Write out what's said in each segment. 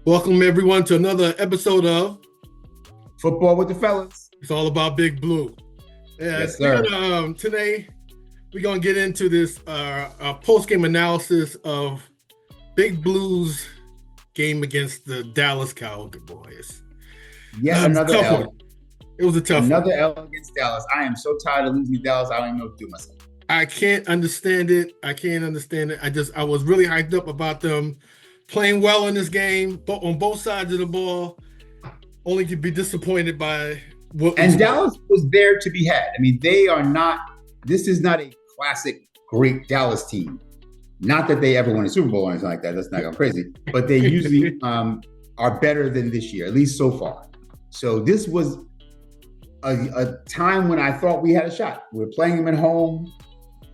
Welcome everyone to another episode of Football with the Fellas. It's All About Big Blue. Yes, sir. Today we're gonna get into this post-game analysis of Big Blue's game against the Dallas Cowboys. Another L. One. It was a tough Another one. L against Dallas. I am so tired of losing to Dallas. I don't even know what to do myself. I can't understand it. I was really hyped up about them playing well in this game, but on both sides of the ball, only to be disappointed by what. And Dallas was there to be had. I mean, this is not a classic great Dallas team. Not that they ever won a Super Bowl or anything like that. That's not going crazy. But they usually are better than this year, at least so far. So this was a time when I thought we had a shot. We're playing them at home,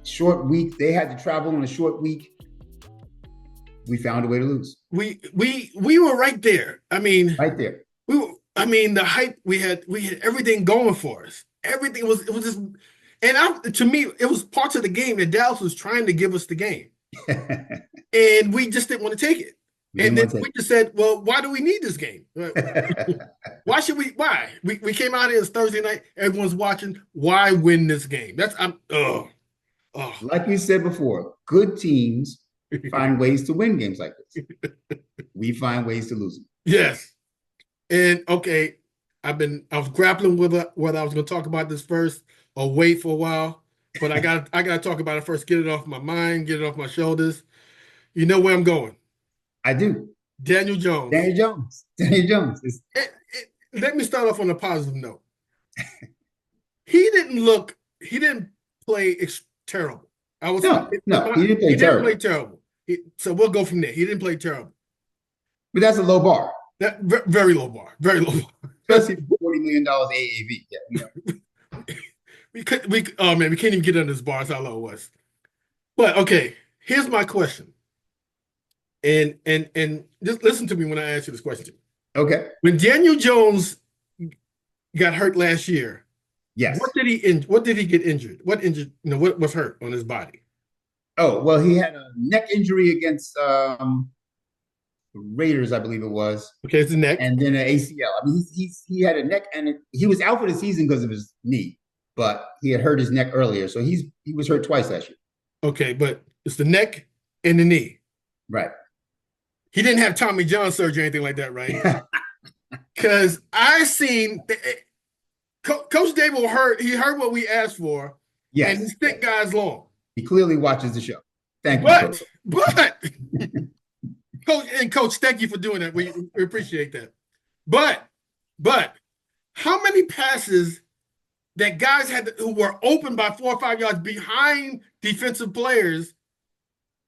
short week. They had to travel on a short week. We found a way to lose. We were right there. I mean, right there. The hype we had everything going for us. Everything was just, and to me, it was parts of the game that Dallas was trying to give us the game, and we just didn't want to take it. And then we just said, "Well, why do we need this game? Why should we? Why we came out here, it's Thursday night. Everyone's watching. Why win this game? Like you said before, good teams find ways to win games like this. We find ways to lose them. Yes. And okay, I was grappling with whether I was going to talk about this first or wait for a while, but I got to talk about it first. Get it off my mind, get it off my shoulders. You know where I'm going. I do. Daniel Jones. Let me start off on a positive note. He didn't play terrible. He didn't play terrible. So we'll go from there. He didn't play terrible. But that's a low bar. That very low bar. Very low bar. Especially $40 million AAV. Yeah, we can't even get under this bar. That's how low it was. But okay, here's my question. And just listen to me when I ask you this question. Okay. When Daniel Jones got hurt last year, yes. What did he get injured? What was hurt on his body? Oh, well, he had a neck injury against Raiders, I believe it was. Okay, it's the neck. And then an ACL. I mean, he had a neck, and he was out for the season because of his knee, but he had hurt his neck earlier. So he was hurt twice last year. Okay, but it's the neck and the knee. Right. He didn't have Tommy John surgery or anything like that, right? Because I seen Coach Dable heard what we asked for. Yes. And he sent guys long. He clearly watches the show. Thank you, Coach. But Coach, thank you for doing that. We appreciate that. But how many passes that guys who were open by 4 or 5 yards behind defensive players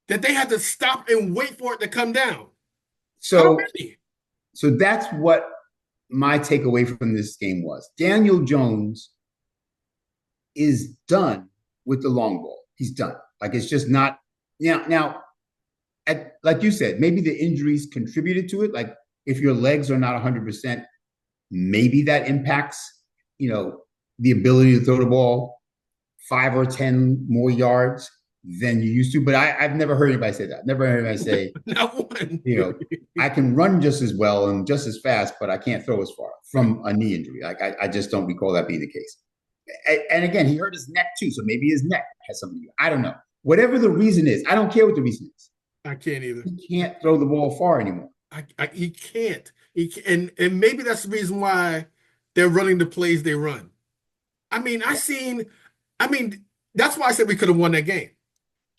that they had to stop and wait for it to come down? So that's what my takeaway from this game was. Daniel Jones is done with the long ball. He's done. Like, it's just not now. Like you said, maybe the injuries contributed to it. Like, if your legs are not 100%, maybe that impacts, the ability to throw the ball 5 or 10 more yards than you used to. But I've never heard anybody say that. Never heard anybody say, not one. I can run just as well and just as fast, but I can't throw as far from a knee injury. Like, I just don't recall that being the case. And again, he hurt his neck too. So maybe his neck has something to do. I don't know. Whatever the reason is, I don't care what the reason is. I can't either. He can't throw the ball far anymore. He can't. And maybe that's the reason why they're running the plays they run. I mean, that's why I said we could have won that game.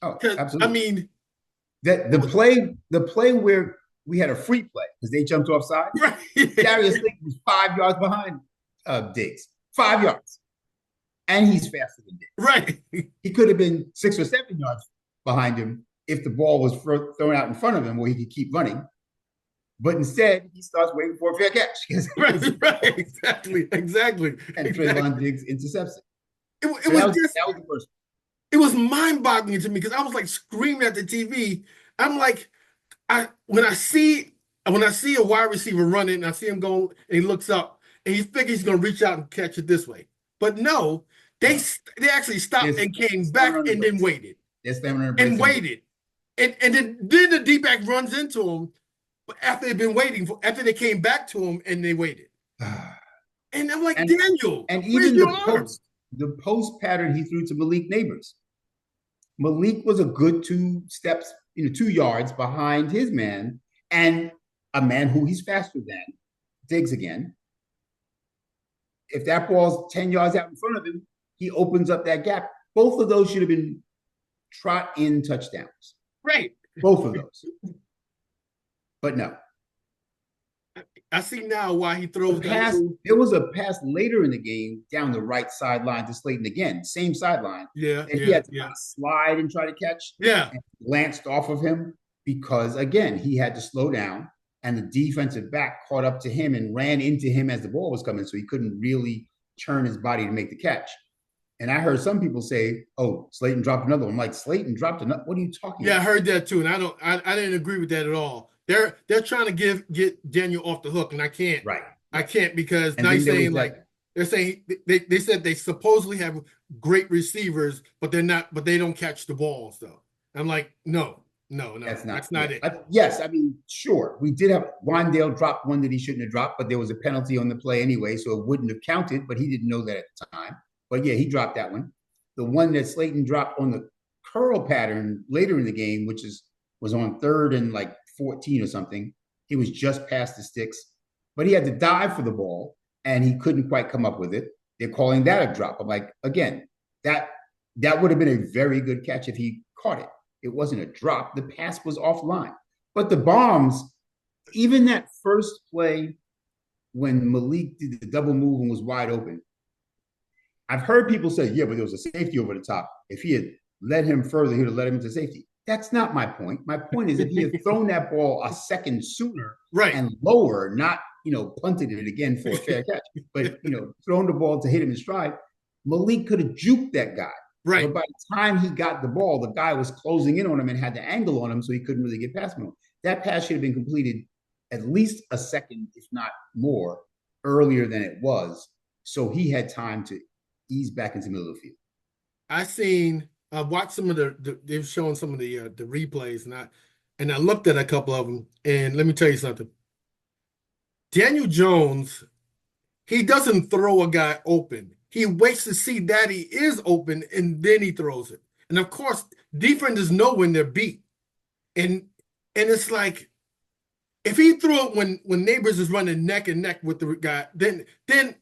Oh, absolutely. I mean, the play where we had a free play because they jumped offside. Right. Darius Slayton was 5 yards behind Diggs. 5 yards. And he's faster than Diggs. Right. He could have been 6 or 7 yards behind him if the ball was thrown out in front of him where he could keep running. But instead, he starts waiting for a fair catch. Right. Exactly. And Trayvon Diggs intercepts it. That was the worst. It was mind-boggling to me because I was like screaming at the TV. I'm like, when I see a wide receiver running and I see him go and he looks up and he figures he's going to reach out and catch it this way. But no, they actually stopped and came back and then waited. They're and waited. And then the D-back runs into him. But after they came back to him and they waited. And I'm like, and, Daniel, and where's even your arm? the post pattern he threw to Malik Neighbors. Malik was a good 2 steps, 2 yards behind his man, and a man who he's faster than, Diggs again. If that ball's 10 yards out in front of him, he opens up that gap. Both of those should have been trot-in touchdowns. Right. Both of those. But no. I see now why he throws that. There was a pass later in the game down the right sideline to Slayton again, same sideline. Yeah, he had to kind of slide and try to catch. Yeah. And glanced off of him because, again, he had to slow down, and the defensive back caught up to him and ran into him as the ball was coming, so he couldn't really turn his body to make the catch. And I heard some people say, "Oh, Slayton dropped another one." I'm like, Slayton dropped another? What are you talking about? Yeah, I heard that too, and I didn't agree with that at all. They're trying to get Daniel off the hook, and I can't. Right. I can't because now you're saying they're saying they said they supposedly have great receivers, but they don't catch the balls though. I'm like, no, that's not it. Yes, I mean, sure, we did have Wandale dropped one that he shouldn't have dropped, but there was a penalty on the play anyway, so it wouldn't have counted. But he didn't know that at the time. But yeah, he dropped that one. The one that Slayton dropped on the curl pattern later in the game, which was on 3rd and like 14 or something. He was just past the sticks, but he had to dive for the ball and he couldn't quite come up with it. They're calling that a drop. I'm like, again, that would have been a very good catch if he caught it. It wasn't a drop. The pass was offline. But the bombs, even that first play when Malik did the double move and was wide open, I've heard people say, yeah, but there was a safety over the top. If he had led him further, he would have led him into safety. That's not my point. My point is if he had thrown that ball a second sooner and lower, not, punted it again for a fair catch, but, thrown the ball to hit him in stride, Malik could have juked that guy. Right. But by the time he got the ball, the guy was closing in on him and had the angle on him, so he couldn't really get past him. That pass should have been completed at least a second, if not more, earlier than it was. So he had time to ease back into the middle of the field. I watched some of they've shown some of the replays, and I looked at a couple of them, and let me tell you something. Daniel Jones, he doesn't throw a guy open. He waits to see that he is open, and then he throws it. And of course, defenders know when they're beat. And it's like, if he threw it when Neighbors is running neck and neck with the guy, then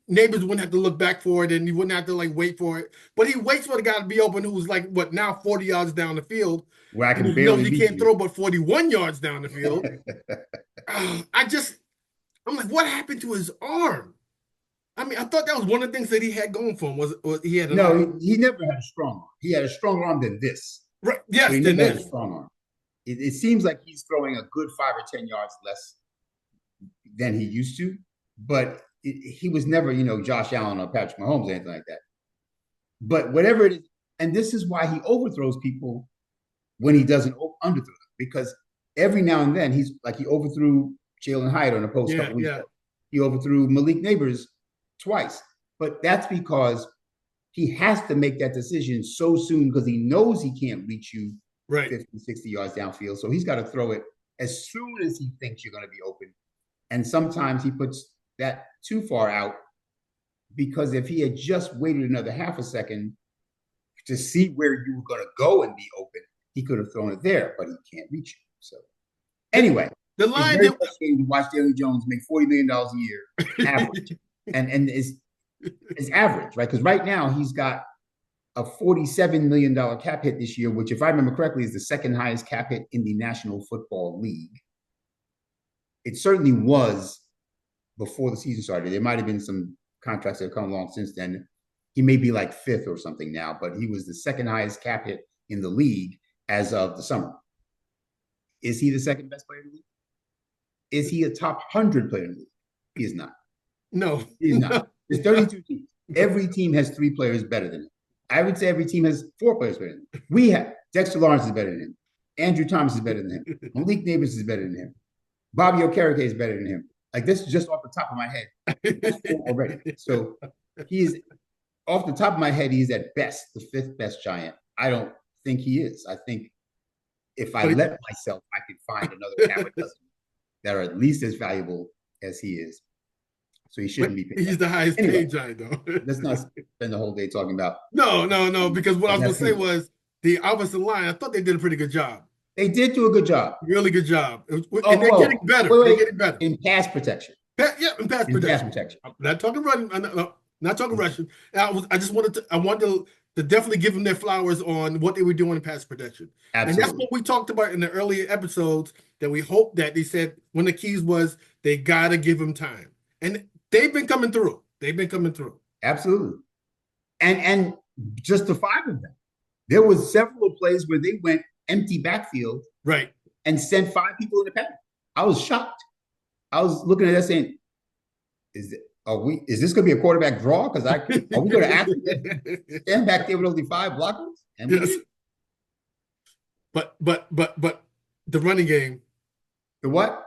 Neighbors wouldn't have to look back for it, and he wouldn't have to wait for it. But he waits for the guy to be open, who's now 40 yards down the field. Where I can barely he can't throw but 41 yards down the field. I'm like, what happened to his arm? I mean, I thought that was one of the things that he had going for him. Was he had he never had a strong arm. He had a stronger arm than this. Right? Yes, he never had a strong arm. It seems like he's throwing a good 5 or 10 yards less than he used to, but he was never, Josh Allen or Patrick Mahomes or anything like that. But whatever it is, and this is why he overthrows people when he doesn't underthrow them, because every now and then he overthrew Jalen Hyatt on a post couple weeks ago. He overthrew Malik Neighbors twice, but that's because he has to make that decision so soon because he knows he can't reach you 50, 60 yards downfield. So he's got to throw it as soon as he thinks you're going to be open. And sometimes he puts that too far out because if he had just waited another half a second to see where you were going to go and be open, he could have thrown it there, but he can't reach you. So anyway, the line it's very frustrating to watch Daniel Jones make $40 million a year average. and is average, right? Because right now he's got a $47 million cap hit this year, which, if I remember correctly, is the second highest cap hit in the National Football League. It certainly was before the season started. There might have been some contracts that have come along since then. He may be like 5th or something now, but he was the second highest cap hit in the league as of the summer. Is he the second best player in the league? Is he a top 100 player in the league? He is not. No. He's not. There's 32 teams. Every team has 3 players better than him. I would say every team has 4 players better than him. We have Dexter Lawrence is better than him. Andrew Thomas is better than him. Malik Neighbors is better than him. Bobby Okereke is better than him. Like, this is just off the top of my head. That's 4 already. So he is, off the top of my head, he's at best the 5th best Giant. I don't think he is. I think if I let myself, I could find another half a dozen that are at least as valuable as he is. So he shouldn't be paid. He's the highest paid Giant, though. Let's not spend the whole day talking about. No, because what I was going to say was the offensive line, I thought they did a pretty good job. They did do a good job. Really good job. And they're getting better. They're getting better. In pass protection. In pass protection. I'm not talking running. Not talking rushing. I wanted to definitely give them their flowers on what they were doing in pass protection. Absolutely. And that's what we talked about in the earlier episodes, that we hope that they said one of the keys was they got to give them time. And they've been coming through. Absolutely. And just the 5 of them. There was several plays where they went empty backfield. Right. And sent 5 people in the pack. I was shocked. I was looking at that saying, is this going to be a quarterback draw? Because are we going to actually stand back there with only 5 blockers? And yes. But the running game. The what?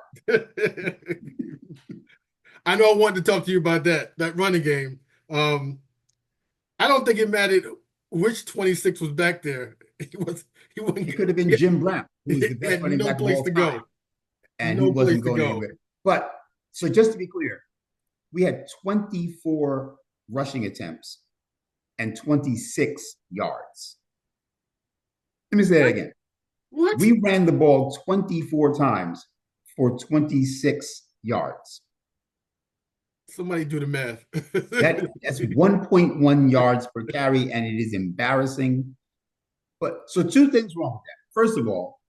I know I wanted to talk to you about that running game. I don't think it mattered which 26 was back there. He could have been Jim Brown, who was the best running back of all time. And he wasn't going anywhere. But so just to be clear, we had 24 rushing attempts and 26 yards. Let me say that again. What? We ran the ball 24 times for 26 yards. Somebody do the math. That's 1.1 yards per carry, and it is embarrassing. But so 2 things wrong with that. First of all,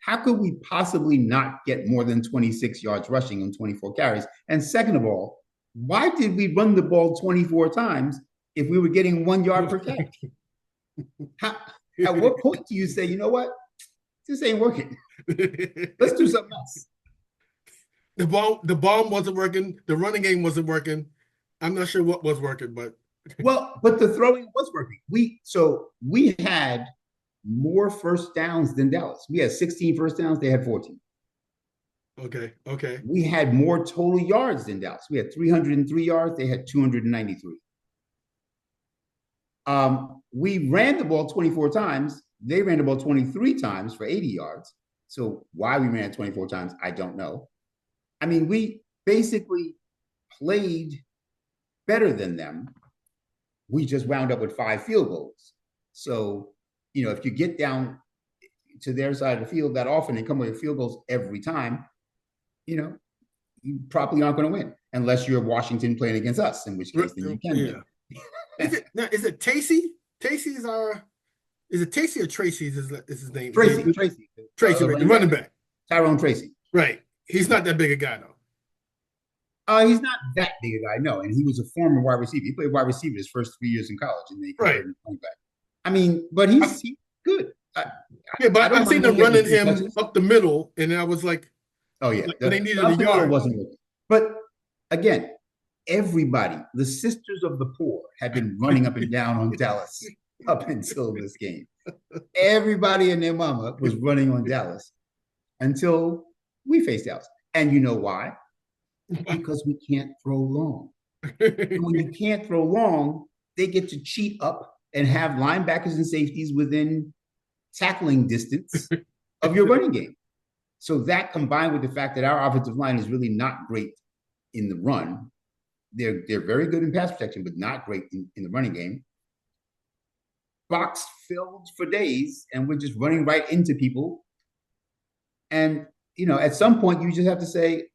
how could we possibly not get more than 26 yards rushing on 24 carries? And second of all, why did we run the ball 24 times if we were getting 1 yard per carry? At what point do you say, you know what? This ain't working. Let's do something else. The bomb wasn't working. The running game wasn't working. I'm not sure what was working, but but the throwing was working. We had more first downs than Dallas. We had 16 first downs. They had 14. Okay. We had more total yards than Dallas. We had 303 yards. They had 293. We ran the ball 24 times. They ran the ball 23 times for 80 yards. So why we ran it 24 times, I don't know. I mean, we basically played better than them. We just wound up with 5 field goals. So, if you get down to their side of the field that often and come away with field goals every time, you probably aren't going to win unless you're Washington playing against us, in which case then you can win. Is it Tacey? Is it Tacey or Tracy is his name? Tracy, the running back. Tyrone Tracy. Right. He's not that big a guy, though. He's not that big a guy, no. And he was a former wide receiver. He played wide receiver his first 3 years in college, and then he converted to running back. I mean, but he's good. But I've seen them running him up the middle, and I was like, oh yeah, they needed a yard. Wasn't working. But again, everybody, the Sisters of the Poor, had been running up and down on Dallas up until this game. Everybody and their mama was running on Dallas until we faced Dallas. And you know why? Because we can't throw long. And when you can't throw long, they get to cheat up and have linebackers and safeties within tackling distance of your running game. So that, combined with the fact that our offensive line is really not great in the run, they're very good in pass protection, but not great in the running game. Box filled for days, and we're just running right into people. And at some point, you just have to say,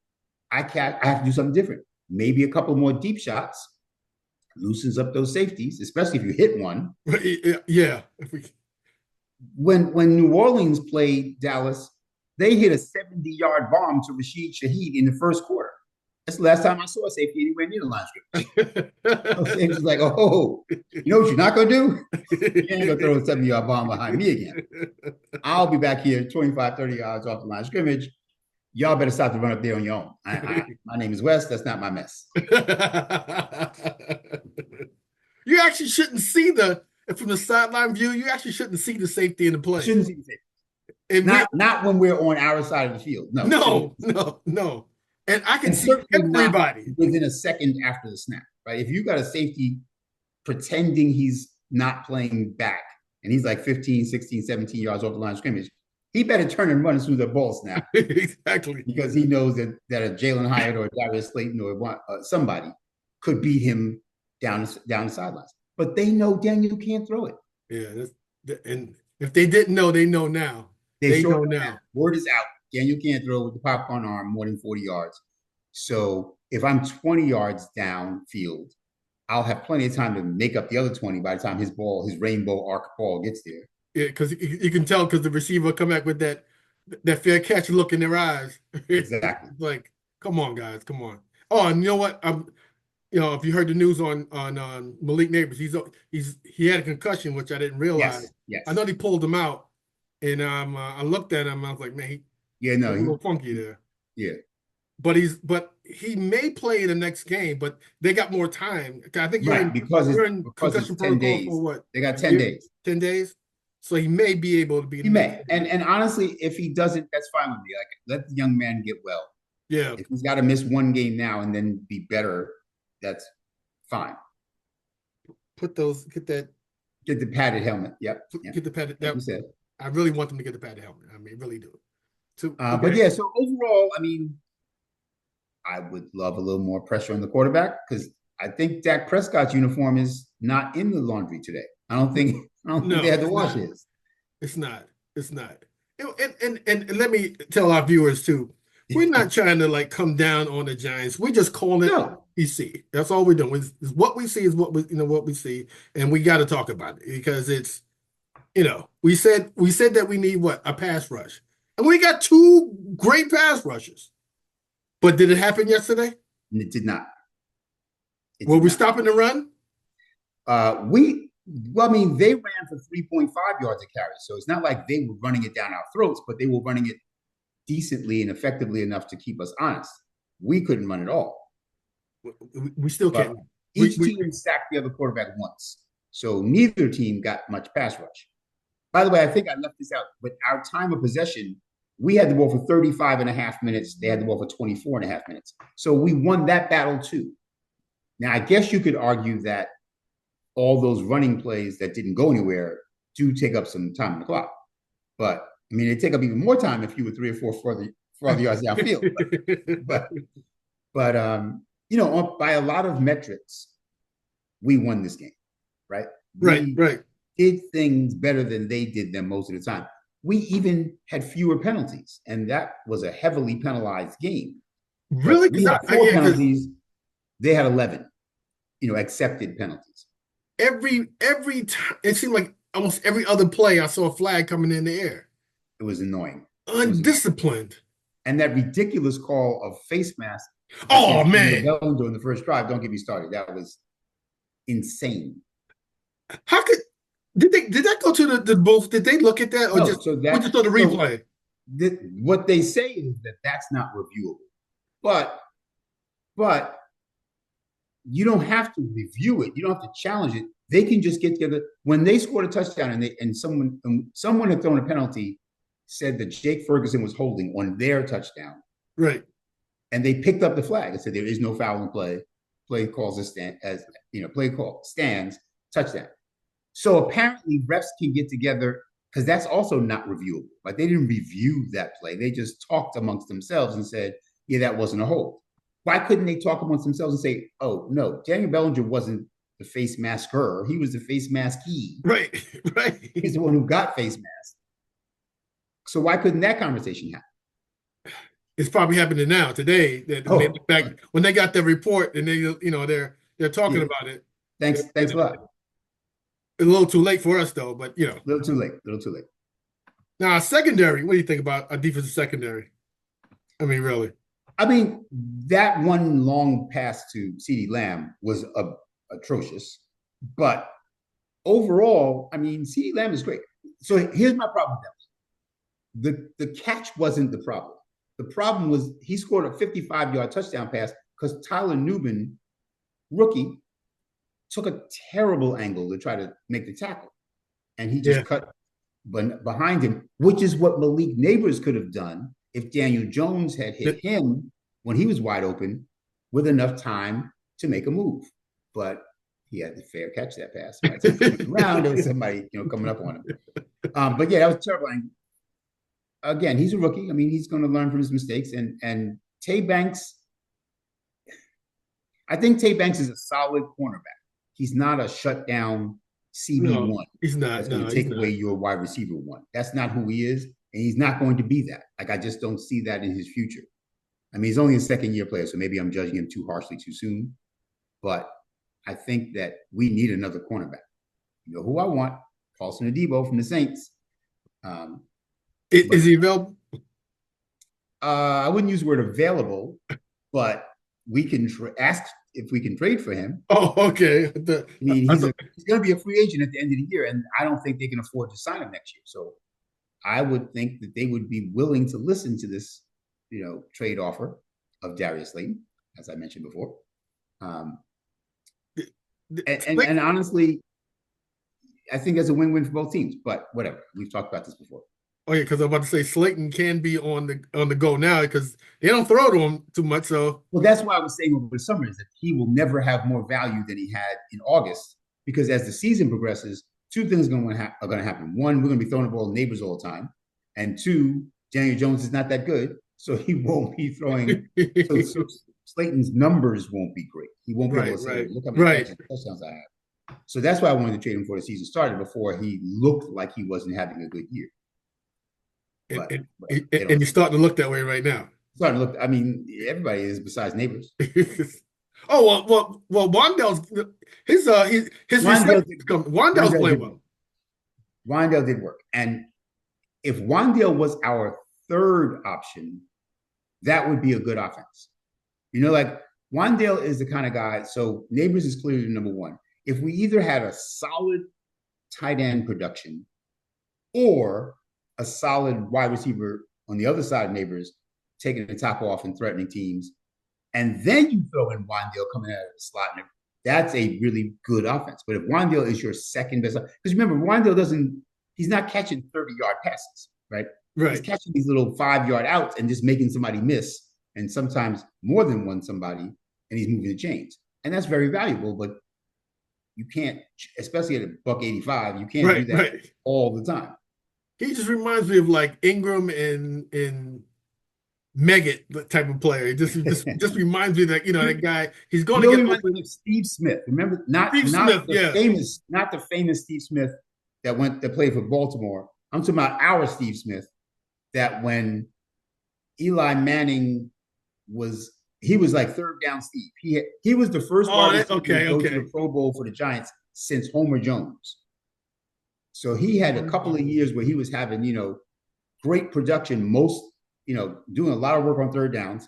I have to do something different. Maybe a couple more deep shots loosens up those safeties, especially if you hit one. Yeah. When New Orleans played Dallas, they hit a 70-yard bomb to Rashid Shaheed in the first quarter. That's the last time I saw a safety anywhere near the line scrimmage. It was like, oh, you know what you're not going to do? You ain't going to throw a 70-yard bomb behind me again. I'll be back here 25, 30 yards off the line of scrimmage. Y'all better stop to run up there on your own. My name is Wes. That's not my mess. You actually shouldn't see from the sideline view, you actually shouldn't see the safety in the play. Shouldn't see the safety. Not when we're on our side of the field. No. And I can see everybody within a second after the snap, right? If you got a safety pretending he's not playing back and he's like 15, 16, 17 yards off the line of scrimmage, he better turn and run through the balls now. Exactly. Because he knows that a Jalen Hyatt or a Darius Slayton or somebody could beat him down the sidelines. But they know Daniel can't throw it. Yeah, and if they didn't know, they know now. They know now. Word is out. Daniel can't throw with the popcorn arm more than 40 yards. So if I'm 20 yards downfield, I'll have plenty of time to make up the other 20 by the time his rainbow arc ball gets there. Yeah, because you can tell because the receiver come back with that fair catch look in their eyes. Exactly. Like, come on, guys, come on. Oh, and you know what? If you heard the news on Malik Neighbors, he had a concussion, which I didn't realize. Yes. I know they pulled him out, and I looked at him. I was like, man, he's a little funky there. Yeah. But he may play in the next game, but they got more time. I think because concussion it's 10 days. For what? They got 10 days. 10 days. So he may be able to be. He may, and honestly, if he doesn't, that's fine with me. Like, let the young man get well. Yeah. If he's got to miss one game now and then be better, that's fine. Get the padded helmet. Yep. Get the padded. That, said. I really want them to get the padded helmet. I mean, really do. Okay. But yeah, so overall, I mean, I would love a little more pressure on the quarterback because I think Dak Prescott's uniform is not in the laundry today. I don't think they had to wash his. It's not. And let me tell our viewers too, we're not trying to like come down on the Giants. We're just calling it what we see. That's all we're doing. Is what we see is what we see, and we got to talk about it because it's we said that we need a pass rush, and we got two great pass rushes. But did it happen yesterday? It did not. Were we stopping the run? They ran for 3.5 yards a carry. So it's not like they were running it down our throats, but they were running it decently and effectively enough to keep us honest. We couldn't run at all. We still can't. Each team sacked the other quarterback once. So neither team got much pass rush. By the way, I think I left this out, but our time of possession, we had the ball for 35 and a half minutes. They had the ball for 24 and a half minutes. So we won that battle too. Now, I guess you could argue that all those running plays that didn't go anywhere do take up some time on the clock. But, I mean, they take up even more time if you were 3 or 4 further yards downfield. But by a lot of metrics, we won this game, right? Right. Did things better than they did them most of the time. We even had fewer penalties, and that was a heavily penalized game. Really? We had 4 penalties. They had 11, accepted penalties. Every time, it seemed like almost every other play, I saw a flag coming in the air. It was annoying. Undisciplined. And that ridiculous call of face mask. Oh, man. During the first drive, don't get me started. That was insane. How could... Did that go to the booth? Did they look at that or just saw the replay? What they say is that that's not reviewable. But you don't have to review it. You don't have to challenge it. They can just get together. When they scored a touchdown and someone had thrown a penalty, said that Jake Ferguson was holding on their touchdown. Right. And they picked up the flag and said there is no foul in play. Play calls play call stands, touchdown. So apparently refs can get together because that's also not reviewable. Like they didn't review that play. They just talked amongst themselves and said, yeah, that wasn't a hold. Why couldn't they talk amongst themselves and say, oh, no, Daniel Bellinger wasn't the face masker. He was the face maskee. Right. He's the one who got face masked. So why couldn't that conversation happen? It's probably happening now, today. When they got the report and they're talking about it. Thanks a lot. A little too late for us, though, but A little too late. Now, secondary, what do you think about a defensive secondary? I mean, really? I mean, that one long pass to CeeDee Lamb was atrocious. But overall, I mean, CeeDee Lamb is great. So here's my problem with that. The catch wasn't the problem. The problem was he scored a 55-yard touchdown pass because Tyler Nubin, rookie, took a terrible angle to try to make the tackle. And he just cut behind him, which is what Malik Neighbors could have done if Daniel Jones had hit him when he was wide open with enough time to make a move. But he had to fair catch that pass. Right? So around, there was somebody coming up on him. But yeah, that was a terrible angle. again, he's a rookie. I mean, he's going to learn from his mistakes. And Tay Banks, I think Tay Banks is a solid cornerback. He's not a shutdown No, CB1 he's not. that's going No, to he's take away not. your wide receiver one. That's not who he is, and he's not going to be that. Like, I just don't see that in his future. I mean, he's only a second-year player, so maybe I'm judging him too harshly too soon. But I think that we need another cornerback. You know who I want? Paulson Adebo from the Saints. Is But he available? I wouldn't use the word available, but we can ask if we can trade for him. Oh, okay. I mean, he's going to be a free agent at the end of the year, and I don't think they can afford to sign him next year. So I would think that they would be willing to listen to this, trade offer of Darius Slayton, as I mentioned before. And honestly, I think that's a win-win for both teams. But whatever, we've talked about this before. Oh yeah, because I'm about to say Slayton can be on the go now because they don't throw to him too much. So well, that's why I was saying over the summer is that he will never have more value than he had in August, because as the season progresses, two things are going to happen. One, we're going to be throwing the ball to neighbors all the time, and two, Daniel Jones is not that good, so he won't be throwing. so Slayton's numbers won't be great. He won't be able to say, "Look how many touchdowns I have." So that's why I wanted to trade him before the season started, before he looked like he wasn't having a good year. And you're starting to look that way right now. Starting to look. I mean, everybody is besides neighbors. Oh well. Wandell's his Wandell's playing well. Wandell did work, and if Wandell was our third option, that would be a good offense. Like Wandell is the kind of guy. So Neighbors is clearly the number one. If we either had a solid tight end production or a solid wide receiver on the other side of Neighbors, taking the top off and threatening teams, and then you throw in Wandale coming out of the slot, that's a really good offense. But if Wandale is your second best, because remember, Wandale he's not catching 30-yard passes, right? He's catching these little 5-yard outs and just making somebody miss, and sometimes more than one somebody, and he's moving the chains. And that's very valuable, but you can't, especially at $1.85, you can't do that all the time. He just reminds me of like Ingram and Meggett type of player. He just reminds me that that guy. He's going to get open. Steve Smith. Remember, not the famous Steve Smith that played for Baltimore. I'm talking about our Steve Smith. That when Eli Manning was like third down Steve. He was the first wide receiver to go to the Pro Bowl for the Giants since Homer Jones. So he had a couple of years where he was having, great production, doing a lot of work on third downs.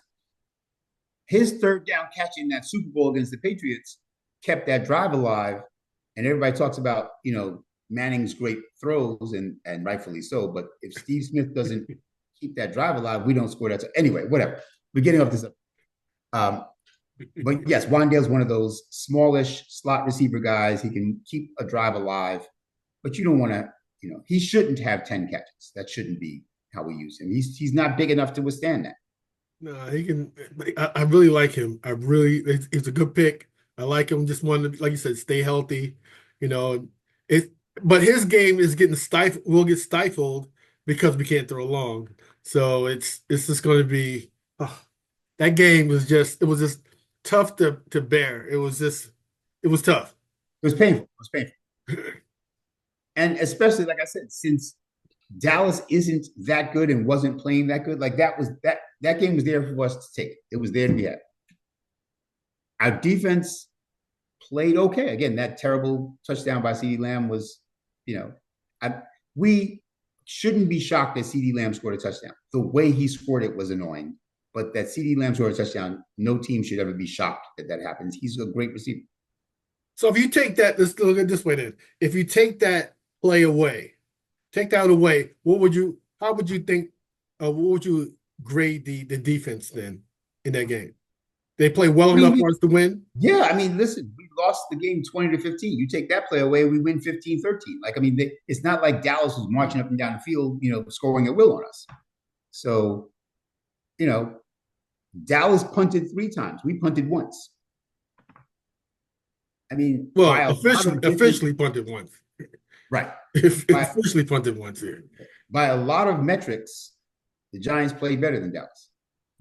His third down catch in that Super Bowl against the Patriots kept that drive alive. And everybody talks about, Manning's great throws, and rightfully so. But if Steve Smith doesn't keep that drive alive, we don't score that. So anyway, whatever. We're getting off this up. But yes, Wandale's one of those smallish slot receiver guys. He can keep a drive alive. But you don't want to, he shouldn't have 10 catches. That shouldn't be how we use him. He's not big enough to withstand that. No, he can. I really like him. It's a good pick. I like him. Just wanted to, like you said, stay healthy. But his game is getting stifled. Will get stifled because we can't throw long. So it's just going to be. That game was just tough to bear. It was tough. It was painful. And especially, like I said, since Dallas isn't that good and wasn't playing that good, like that game was there for us to take. It was there to be had. Our defense played okay. Again, that terrible touchdown by CeeDee Lamb was, we shouldn't be shocked that CeeDee Lamb scored a touchdown. The way he scored it was annoying, but that CeeDee Lamb scored a touchdown, no team should ever be shocked that happens. He's a great receiver. So if you take that, let's look at this way then. If you take that play away, how would you grade the defense then in that game? They play well enough for us to win? Yeah, I mean, listen, we lost the game 20-15. You take that play away, we win 15-13. Like, I mean, it's not like Dallas was marching up and down the field, scoring at will on us. So, Dallas punted 3 times. We punted once. I mean, officially punted once. Right. Officially punted once here. By a lot of metrics, The Giants played better than Dallas,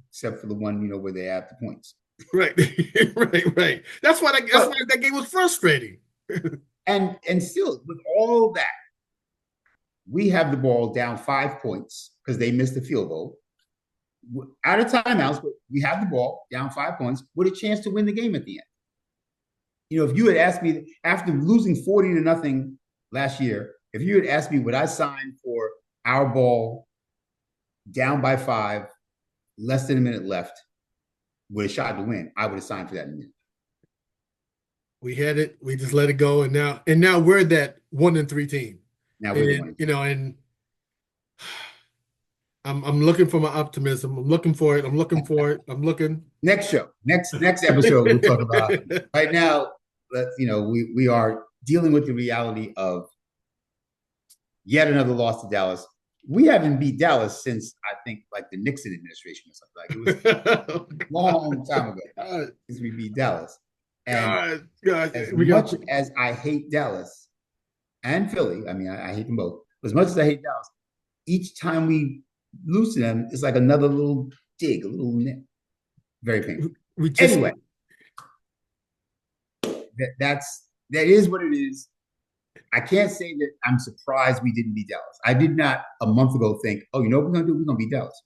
except for the one, where they have the points. Right, right. That's why that game was frustrating. and still, with all that, we have the ball down 5 points because they missed the field goal. Out of timeouts, but we have the ball down 5 points with a chance to win the game at the end. If you had asked me after losing 40-0 last year, if you had asked me would I sign for our ball down by 5, less than a minute left, with a shot to win, I would have signed for that in a minute. We had it. We just let it go, and now we're that 1-3 team. Now we're the 1-3. And I'm looking for my optimism. I'm looking for it. I'm looking. Next show, next episode, we'll talk about. Right now, we are dealing with the reality of yet another loss to Dallas. We haven't beat Dallas since, I think, like the Nixon administration or something. Like it was a long time ago since we beat Dallas. And as much as I hate Dallas and Philly, I hate them both. As much as I hate Dallas, each time we lose to them, it's like another little dig, a little nip. Very painful. Anyway, that is what it is. I can't say that I'm surprised we didn't beat Dallas. I did not a month ago think, oh, you know what we're going to do? We're going to beat Dallas.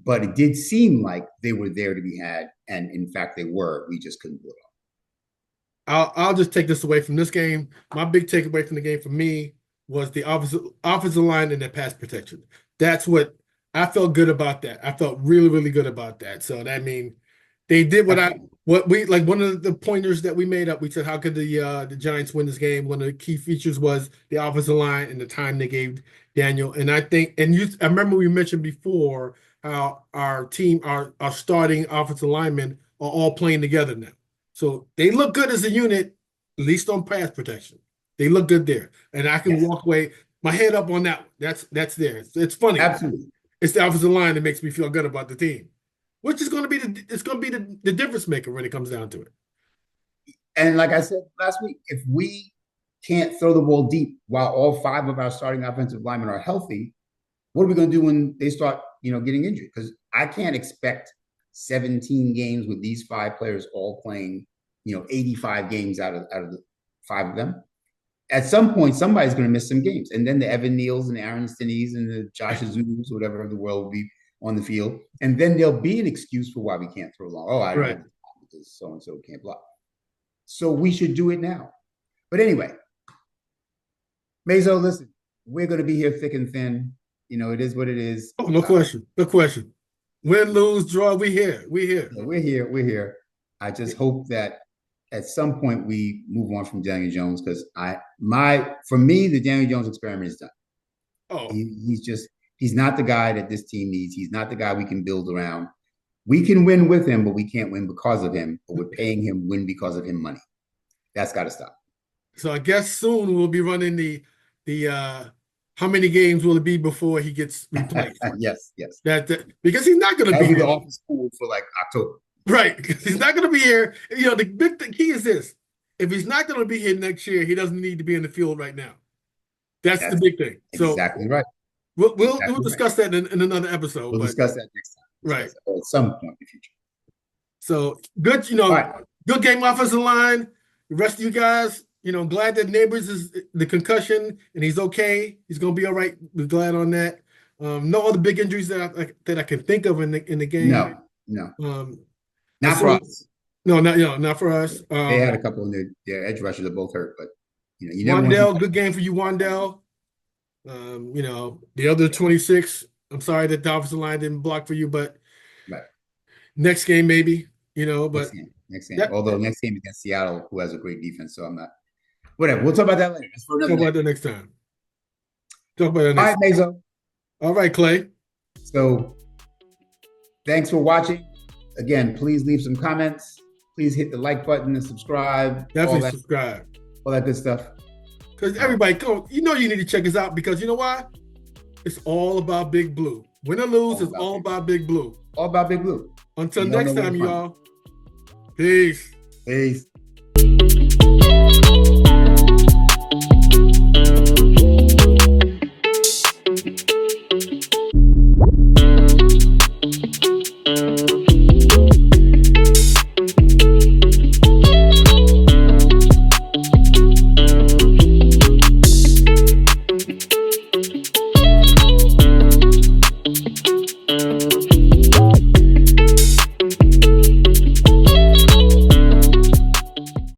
But it did seem like they were there to be had. And in fact, they were. We just couldn't pull it off. I'll just take this away from this game. My big takeaway from the game for me was the offensive line and their pass protection. That's what I felt good about that. I felt really, really good about that. So that means they did what we like. One of the pointers that we made up, we said, how could the Giants win this game? One of the key features was the offensive line and the time they gave Daniel. And I think, I remember we mentioned before how our team, our starting offensive linemen are all playing together now. So they look good as a unit, at least on pass protection. They look good there, and I can walk away my head up on that. That's there. It's funny. Absolutely, it's the offensive line that makes me feel good about the team, which is going to be the difference maker when it comes down to it. And like I said last week, if we can't throw the ball deep while all 5 of our starting offensive linemen are healthy, what are we going to do when they start, getting injured? Because I can't expect 17 games with these 5 players all playing, 85 games out of the 5 of them. At some point, somebody's going to miss some games. And then the Evan Neals and the Aaron Stinnys and the Josh Azumus, whatever of the world will be on the field. And then there'll be an excuse for why we can't throw long. Oh, I don't know because so-and-so can't block. So we should do it now. But anyway, Mezo, listen, we're going to be here thick and thin. It is what it is. Oh, no question. No question. Win, lose, draw, we here. Yeah, we're here. I just hope that at some point we move on from Daniel Jones, because for me, the Daniel Jones experiment is done. Oh, he's not the guy that this team needs. He's not the guy we can build around. We can win with him, but we can't win because of him. But we're paying him win because of him money. That's got to stop. So I guess soon we'll be running the how many games will it be before he gets replaced? Yes. That because he's not going to be in the office pool for like October. Right, because he's not going to be here. The big key is this: if he's not going to be here next year, he doesn't need to be in the field right now. That's the big thing. So exactly right. We'll discuss that in another episode. We'll discuss that next time. Right, at some point in the future. So good, good game offensive line. The rest of you guys, glad that Neighbors is the concussion and he's okay. He's going to be all right. We're glad on that. No other big injuries that I can think of in the game. No. Not for us. No, not for us. They had a couple of their edge rushers are both hurt, but you never. Wandell, good game for you, Wandell. The other 26. I'm sorry that the offensive line didn't block for you, but next game maybe. But next game. Although next game against Seattle, who has a great defense, so I'm not. Whatever. We'll talk about that later. Talk about that next time. All right, Mezo. All right, Clay. So, thanks for watching. Again, please leave some comments. Please hit the like button and subscribe. Definitely subscribe. All that good stuff. Because everybody, you need to check us out, because you know why? It's all about Big Blue. Win or lose, it's all about Big Blue. All about Big Blue. Until next time, y'all. Peace.